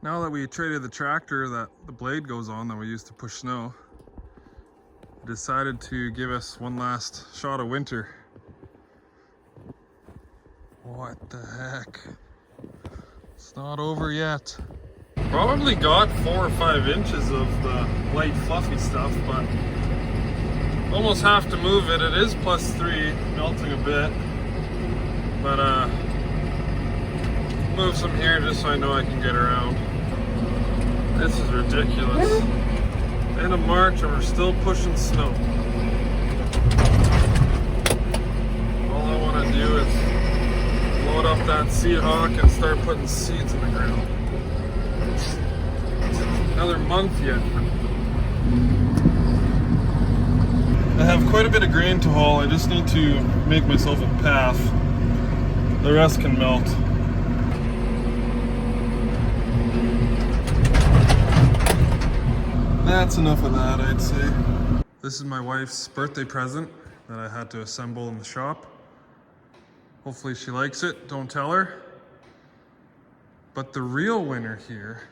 Now that we traded the tractor that the blade goes on that we used to push snow, we decided to give us one last shot of winter. What the heck? It's not over yet. Probably got 4 or 5 inches of the light fluffy stuff, but almost have to move it. It is +3, melting a bit, but move some here just so I know I can get around. This is ridiculous. End of March and we're still pushing snow. All I want to do is load up that seed hawk and start putting seeds in the ground. Another month yet. I have quite a bit of grain to haul. I just need to make myself a path. The rest can melt. That's enough of that, I'd say. This is my wife's birthday present that I had to assemble in the shop. Hopefully she likes it, don't tell her. But the real winner here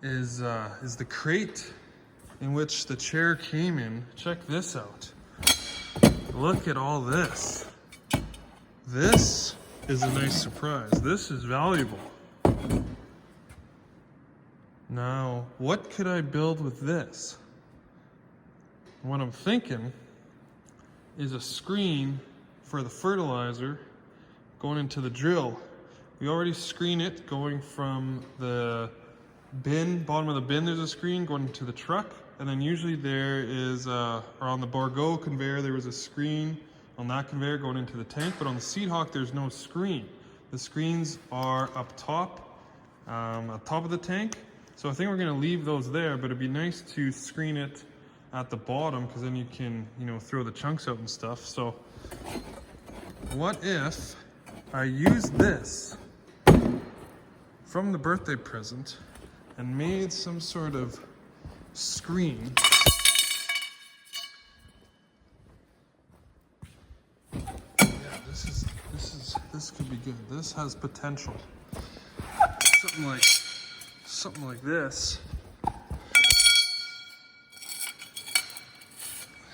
is the crate in which the chair came in. Check this out. Look at all this. This is a nice surprise. This is valuable. Now, what could I build with this? What I'm thinking is a screen for the fertilizer going into the drill. We already screen it going from the bin, bottom of the bin there's a screen going to the truck, and then usually there is, or on the Borgo conveyor there was a screen on that conveyor going into the tank, but on the Seed Hawk there's no screen. The screens are up top of the tank. So I think we're gonna leave those there, but it'd be nice to screen it at the bottom because then you can, throw the chunks out and stuff. So what if I use this from the birthday present and made some sort of screen. Yeah, this could be good. This has potential. Something like this.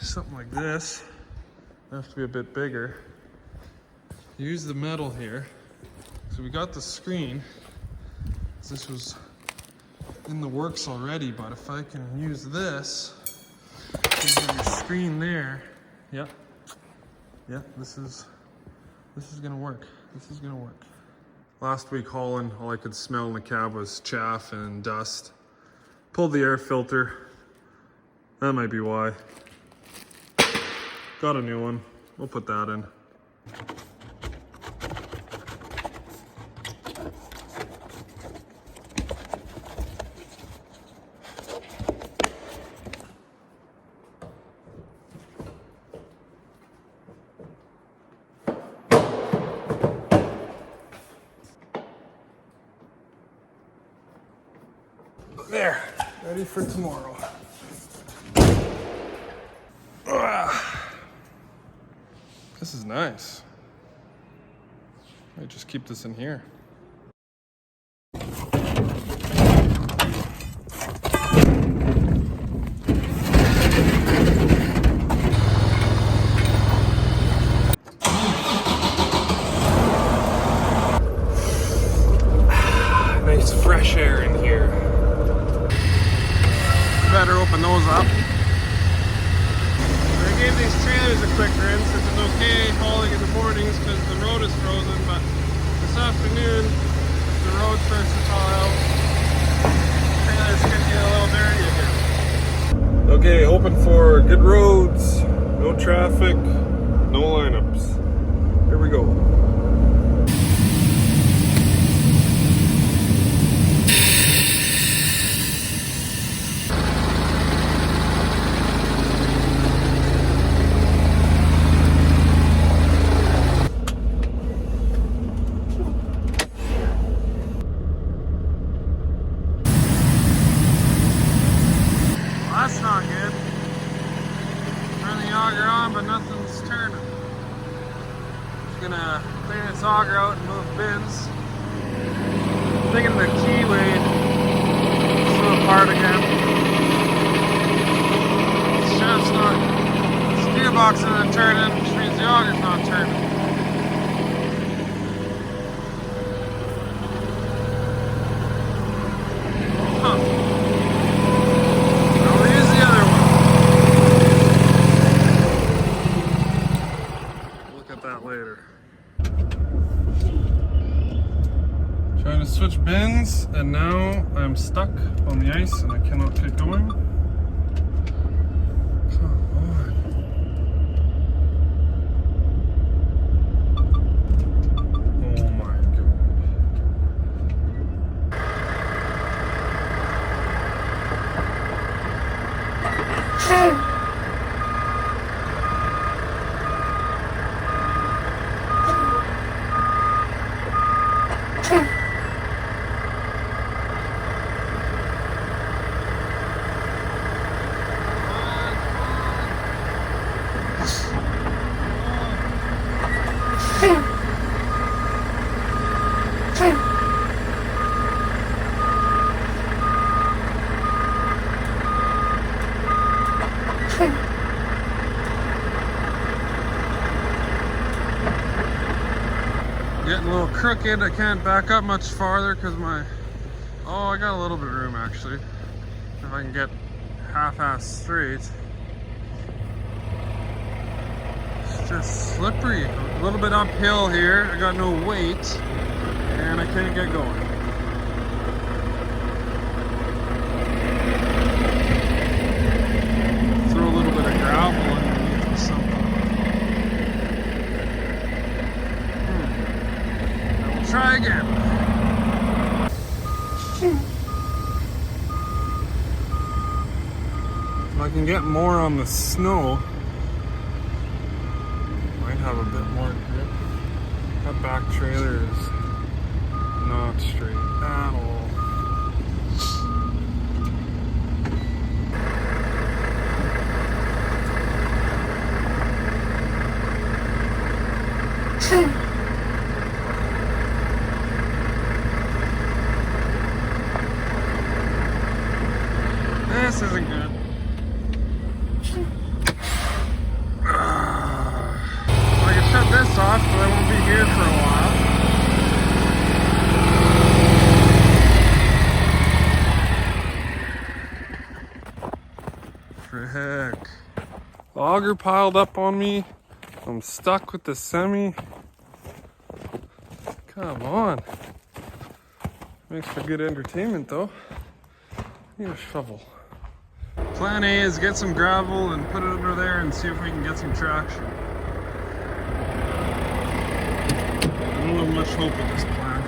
Something like this. It has to be a bit bigger. Use the metal here. So we got the screen. This was in the works already, but if I can use this, you have your screen there. Yep. Yeah, this is gonna work. This is gonna work. Last week hauling, all I could smell in the cab was chaff and dust. Pulled the air filter. That might be why. Got a new one. We'll put that in. There, ready for tomorrow. This is nice. I just keep this in here. Nice fresh air in here. Better open those up. I gave these trailers a quick rinse. It's okay hauling in the mornings because the road is frozen, but this afternoon the road starts to thaw out. Trailers can get a little dirty again. Okay, hoping for good roads, no traffic, no lineups. Here we go. That's not good. Turn the auger on, but nothing's turning. Just gonna clean this auger out and move bins. I'm thinking the keyway this, and now I'm stuck on the ice and I cannot get going. Come on. Oh my god. Getting a little crooked. I can't back up much farther because my... Oh, I got a little bit of room actually. If I can get half-ass straight. It's just slippery. A little bit uphill here. I got no weight and I can't get going. Throw a little bit of gravel underneath or something. Try again. If I can get more on the snow, might have a bit more grip. That back trailer is not straight at all. This isn't good. I can shut this off, but I won't be here for a while. Frick. Auger piled up on me. I'm stuck with the semi. Come on. Makes for good entertainment though. Need a shovel. Plan A is get some gravel and put it under there and see if we can get some traction. I don't have much hope with this plan.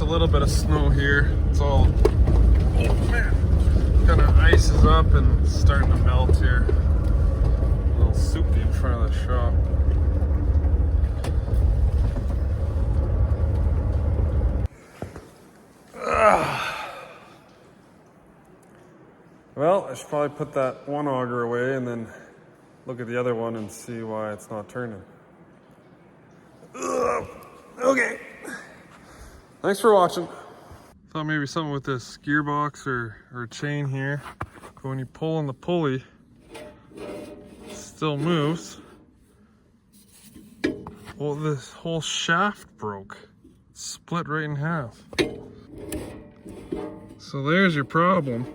A little bit of snow here. It's all, oh man, kind of ices up and it's starting to melt here. A little soupy in front of the shop. Well, I should probably put that one auger away and then look at the other one and see why it's not turning. Okay. Thanks for watching. Thought maybe something with this gearbox or chain here. But when you pull on the pulley, it still moves. Well, this whole shaft broke. Split right in half. So there's your problem.